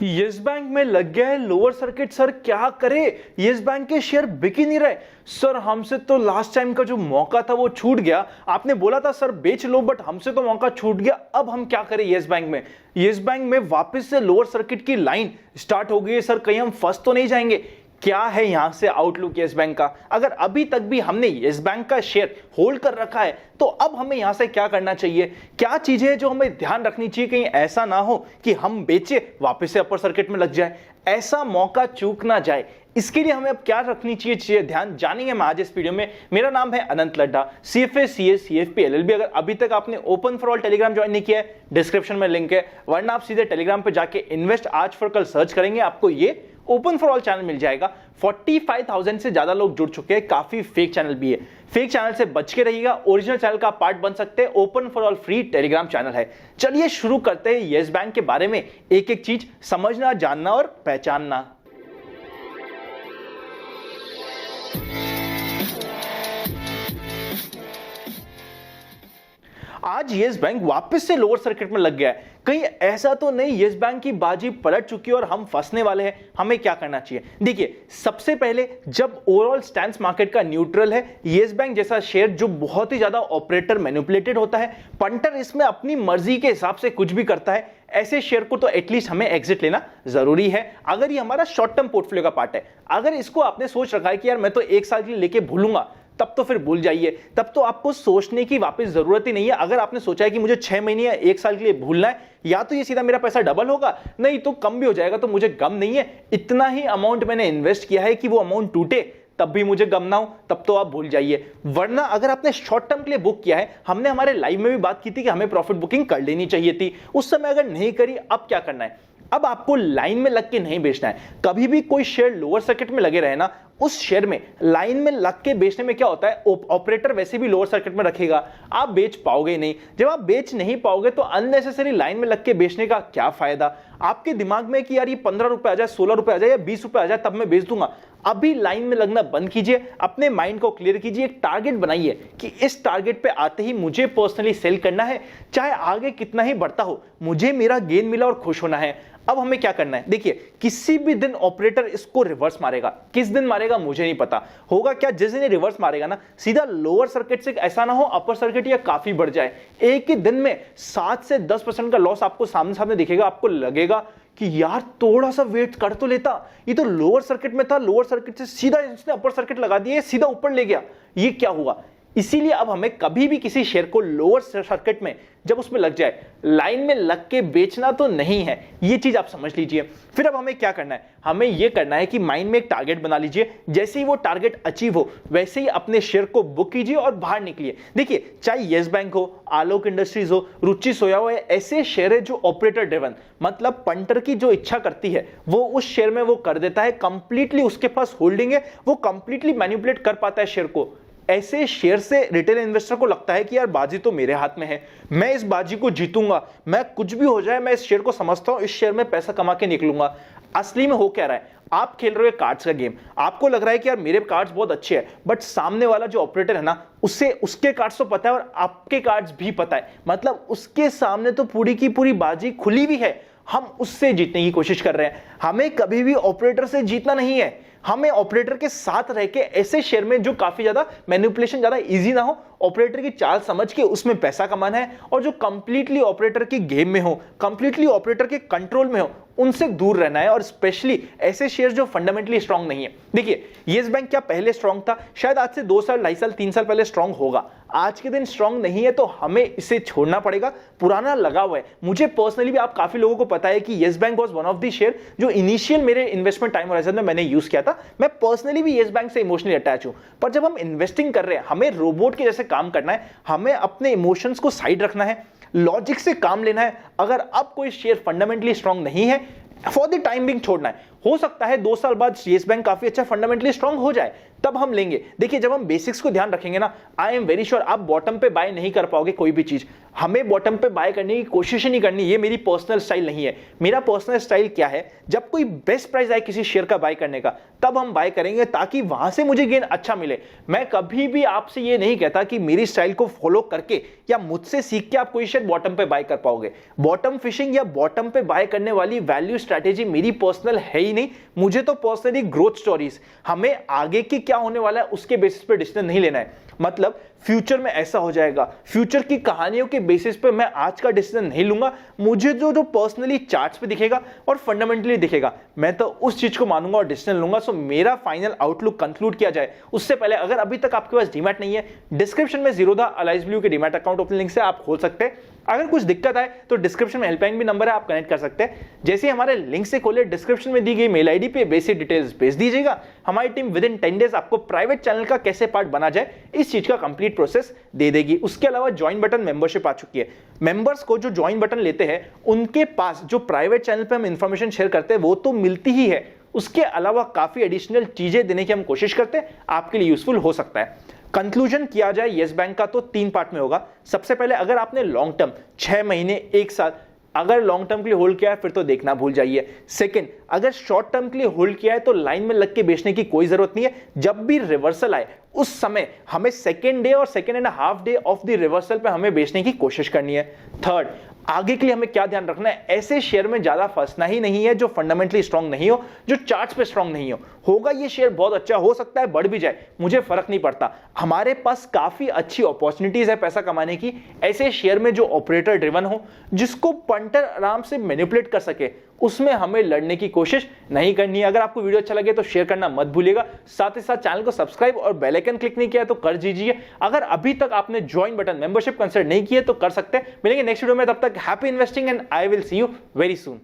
Yes bank में लग गया है लोअर सर्किट। सर क्या करे, यस बैंक के शेयर बिक ही नहीं रहे। सर हमसे तो लास्ट टाइम का जो मौका था वो छूट गया। आपने बोला था सर बेच लो, बट हमसे तो मौका छूट गया। अब हम क्या करें यस बैंक में? यस बैंक में वापस से लोअर सर्किट की लाइन स्टार्ट हो गई है। सर कहीं हम फंस तो नहीं जाएंगे? क्या है यहां से आउटलुक यस बैंक का? अगर अभी तक भी हमने यस बैंक का शेयर होल्ड कर रखा है तो अब हमें यहां से क्या करना चाहिए? क्या चीजें हैं जो हमें ध्यान रखनी चाहिए, कहीं ऐसा ना हो कि हम बेचे वापस से अपर सर्किट में लग जाए, ऐसा मौका चूक ना जाए। इसके लिए हमें अब क्या रखनी चाहिए ध्यान, जानेंगे हम आज इस वीडियो में। मेरा नाम है अनंत Laddha, CFA CA CFP LLB। अगर अभी तक आपने open for all Telegram join नहीं किया है, डिस्क्रिप्शन में लिंक है, वरना आप सीधे टेलीग्राम पे जाके इन्वेस्ट आज फॉर कल सर्च करेंगे, आपको ये ओपन फॉर ऑल चैनल मिल जाएगा। 45,000 से ज्यादा लोग जुड़ चुके हैं, काफी फेक चैनल भी है। फेक चैनल से बच के रहिएगा, ओरिजिनल चैनल का पार्ट बन सकते हैं। Open for all free Telegram channel है। चलिए शुरू करते हैं यस बैंक के बारे में एक एक चीज समझना, जानना और पहचानना। आज यस बैंक वापस से लोअर सर्किट में लग गया है। कहीं ऐसा तो नहीं यस बैंक की बाजी पलट चुकी है और हम फंसने वाले हैं? हमें क्या करना चाहिए? देखिए, सबसे पहले जब ओवरऑल स्टैंस मार्केट का न्यूट्रल है, यस बैंक जैसा शेयर जो बहुत ही ज्यादा ऑपरेटर मैनिपुलेटेड होता है, पंटर इसमें अपनी मर्जी के हिसाब से कुछ भी करता है, ऐसे शेयर को तो एटलीस्ट हमें एग्जिट लेना जरूरी है अगर ये हमारा शॉर्ट टर्म पोर्टफोलियो का पार्ट है। अगर इसको आपने सोच रखा है कि यार मैं तो एक साल के लिए लेके भूलूंगा, तब तो फिर भूल जाइए। तब तो आपको सोचने की वापस जरूरत ही नहीं है। अगर आपने सोचा है कि मुझे 6 महीने या 1 साल के लिए भूलना है, या तो ये सीधा मेरा पैसा डबल होगा, नहीं तो कम भी हो जाएगा, तो मुझे गम नहीं है। इतना ही अमाउंट मैंने इन्वेस्ट किया है कि वो अमाउंट टूटे तब भी मुझे गम ना हो, तब तो आप भूल जाइए। वरना अगर आपने शॉर्ट टर्म के लिए बुक किया है, हमने हमारे लाइव में भी बात की थी कि हमें प्रॉफिट बुकिंग कर लेनी चाहिए थी, उस समय अगर नहीं करी, अब क्या करना है? अब आपको लाइन में लग के नहीं बेचना है। कभी भी कोई शेयर लोअर सर्किट में लगे रहे ना, उस शेयर में लाइन में लग के बेचने में क्या होता है, ऑपरेटर वैसे भी लोअर सर्किट में रखेगा, आप बेच पाओगे नहीं। जब आप बेच नहीं पाओगे तो अननेसेसरी लाइन में लग के बेचने का क्या फायदा? आपके दिमाग में कि यार ये 15 रुपए आ जाए, 16 रुपए आ जाए या 20 रुपए आ जाए तब मैं बेच दूंगा। अभी लाइन में लगना बंद कीजिए, अपने माइंड को क्लियर कीजिए, एक टारगेट बनाइए कि इस टारगेट पे आते ही मुझे पर्सनली सेल करना है, चाहे आगे कितना ही बढ़ता हो, मुझे मेरा गेन मिला और खुश होना है। अब हमें क्या करना है? देखिए, किसी भी दिन ऑपरेटर इसको रिवर्स मारेगा। किस दिन मारेगा मुझे नहीं पता। होगा क्या, जिस दिन रिवर्स मारेगा ना, सीधा लोअर सर्किट से ऐसा ना हो अपर सर्किट या काफी बढ़ जाए, एक ही दिन में 7 से 10% का लॉस आपको सामने सामने दिखेगा। आपको लगेगा कि यार थोड़ा सा वेट कर तो लेता, ये तो लोअर सर्किट में था, लोअर सर्किट से सीधा इसने अपर सर्किट लगा दिया, सीधा ऊपर ले गया, ये क्या हुआ? इसीलिए अब हमें कभी भी किसी शेयर को लोअर सर्किट में जब उसमें लग जाए, लाइन में लग के बेचना तो नहीं है, ये चीज आप समझ लीजिए। फिर अब हमें क्या करना है? हमें यह करना है कि माइंड में एक टारगेट बना लीजिए। जैसे ही वो टारगेट अचीव हो, वैसे ही अपने शेयर को बुक कीजिए और बाहर निकलिए। देखिए, चाहे यस बैंक हो, आलोक इंडस्ट्रीज हो, रुचि सोया हो, ऐसे शेयर है जो ऑपरेटर ड्रिवन, मतलब पंटर की जो इच्छा करती है वो उस शेयर में वो कर देता है। कंप्लीटली उसके पास होल्डिंग है, वो कंप्लीटली मैनिपुलेट कर पाता है शेयर को। ऐसे शेयर से रिटेल इन्वेस्टर को लगता है कि यार बाजी तो मेरे हाथ में है, मैं इस बाजी को जीतूंगा, मैं कुछ भी हो जाए मैं इस शेयर को समझता हूं, इस शेयर में पैसा कमा के निकलूंगा। असली में हो क्या रहा है? आप खेल रहे हो कार्ड्स का गेम, आपको लग रहा है कि यार मेरे कार्ड्स बहुत अच्छे हैं, बट सामने वाला जो ऑपरेटर है ना, उससे उसके कार्ड्स तो पता है और आपके कार्ड्स भी पता है, मतलब उसके सामने तो पूरी की पूरी बाजी खुली हुई है। हम उससे जीतने की कोशिश कर रहे हैं। हमें कभी भी ऑपरेटर से जीतना नहीं है, हमें ऑपरेटर के साथ रह के ऐसे शेयर में जो काफी ज्यादा मैनिपुलेशन ज्यादा इजी ना हो, ऑपरेटर की चाल समझ के उसमें पैसा कमाना है, और जो कंप्लीटली ऑपरेटर की गेम में हो, कंप्लीटली ऑपरेटर के कंट्रोल में हो, उनसे दूर रहना है। और स्पेशली ऐसे शेयर जो फंडामेंटली स्ट्रांग नहीं है। देखिए, यस बैंक क्या पहले स्ट्रांग था? शायद आज से 2 साल, 2.5 साल, 3 साल पहले स्ट्रांग होगा। आज के दिन स्ट्रांग नहीं है, तो हमें इसे छोड़ना पड़ेगा। पुराना लगा हुआ है। मुझे पर्सनली भी, आप काफी लोगों को पता है कि yes bank was one of the share जो इनिशियल मेरे इन्वेस्टमेंट टाइम होराइजन में मैंने यूज किया था। मैं पर्सनली भी यस बैंक से इमोशनली अटैच हूं। पर जब हम इन्वेस्टिंग कर रहे हैं, हमें रोबोट के जैसे काम करना है, हमें अपने इमोशंस को साइड रखना है, लॉजिक से काम लेना है। अगर अब कोई शेयर फंडामेंटली स्ट्रांग नहीं है, फॉर द टाइम बिंग छोड़ना है। हो सकता है 2 साल बाद येस बैंक काफी अच्छा फंडामेंटली स्ट्रांग हो जाए, तब हम लेंगे। देखिए जब हम बेसिक्स को ध्यान रखेंगे ना, आई एम वेरी श्योर आप बॉटम पे बाय नहीं कर पाओगे कोई भी चीज। हमें बॉटम पे बाय करने की कोशिश ही नहीं करनी, ये मेरी पर्सनल स्टाइल नहीं है। मेरा पर्सनल स्टाइल क्या है, जब कोई बेस्ट प्राइस आए किसी शेयर का बाय करने का, तब हम बाय करेंगे ताकि वहां से मुझे गेन अच्छा मिले। मैं कभी भी आपसे ये नहीं कहता कि मेरी स्टाइल को फॉलो करके या मुझसे सीख के आप कोई शेयर बॉटम पे बाय कर पाओगे। बॉटम फिशिंग या बॉटम पे बाय करने वाली वैल्यू स्ट्रैटेजी मेरी पर्सनल है ही नहीं। मुझे तो पर्सनली ग्रोथ स्टोरीज, हमें आगे की क्या होने वाला है उसके बेसिस पे डिसीजन नहीं लेना है। मतलब फ्यूचर में ऐसा हो जाएगा, फ्यूचर की कहानियों के बेसिस पे मैं आज का डिसीजन नहीं लूंगा। मुझे जो पर्सनली चार्ट्स पे दिखेगा और फंडामेंटली दिखेगा, मैं तो उस चीज को मानूंगा और डिसीजन लूंगा। सो मेरा फाइनल आउटलुक कंक्लूड किया जाए उससे पहले, अगर अभी तक आपके पास डीमैट नहीं है, डिस्क्रिप्शन में जीरोधा अलाइज ब्लू के डीमैट अकाउंट ओपन लिंक से आप खोल सकते हैं। अगर कुछ दिक्कत आए तो डिस्क्रिप्शन में हेल्पलाइन भी नंबर है, आप कनेक्ट कर सकते हैं। जैसे हमारे लिंक से खोले, डिस्क्रिप्शन में दी गई मेल आईडी पे बेसिक डिटेल्स भेज दीजिएगा। हमारी टीम विद इन 10 डेज आपको प्राइवेट चैनल का कैसे पार्ट बना जाए इस चीज का कंप्लीट प्रोसेस दे देगी। उसके अलावा ज्वाइन बटन मेंबरशिप आ चुकी है। मेंबर्स को जो ज्वाइन बटन लेते हैं उनके पास जो प्राइवेट चैनल पे हम इंफॉर्मेशन शेयर करते हैं वो तो मिलती ही है, उसके अलावा काफी एडिशनल चीजें देने की हम कोशिश करते हैं, आपके लिए यूजफुल हो सकता है। कंक्लूजन किया जाए येस बैंक का तो 3 पार्ट में होगा। सबसे पहले अगर आपने लॉन्ग टर्म 6 महीने 1 साल अगर लॉन्ग टर्म के लिए होल्ड किया है फिर तो देखना भूल जाइए। सेकंड, अगर शॉर्ट टर्म के लिए होल्ड किया है तो लाइन में लग के बेचने की कोई जरूरत नहीं है। जब भी रिवर्सल आए उस समय हमें सेकेंड डे और second and half day of the reversal पे हमें बेचने की कोशिश करनी है। थर्ड, आगे के लिए हमें क्या ध्यान रखना है, ऐसे शेयर में ज्यादा फंसना ही नहीं है जो फंडामेंटली स्ट्रांग नहीं हो, जो चार्ट्स पे स्ट्रांग नहीं हो। होगा ये शेयर बहुत अच्छा, हो सकता है बढ़ भी जाए, मुझे फर्क नहीं पड़ता। हमारे पास काफी अच्छी अपॉर्चुनिटीज है पैसा कमाने की, ऐसे शेयर में जो ऑपरेटर ड्रिवन हो, जिसको पंटर आराम से मैनिपुलेट कर सके, उसमें हमें लड़ने की कोशिश नहीं करनी है। अगर आपको वीडियो अच्छा लगे तो शेयर करना मत भूलिएगा। साथ ही साथ चैनल को सब्सक्राइब और बेल आइकन क्लिक नहीं किया तो कर दीजिए। अगर अभी तक आपने ज्वाइन बटन मेंबरशिप कंसिडर नहीं किया तो कर सकते हैं। मिलेंगे नेक्स्ट वीडियो में, तब तक happy investing and I will see you very soon.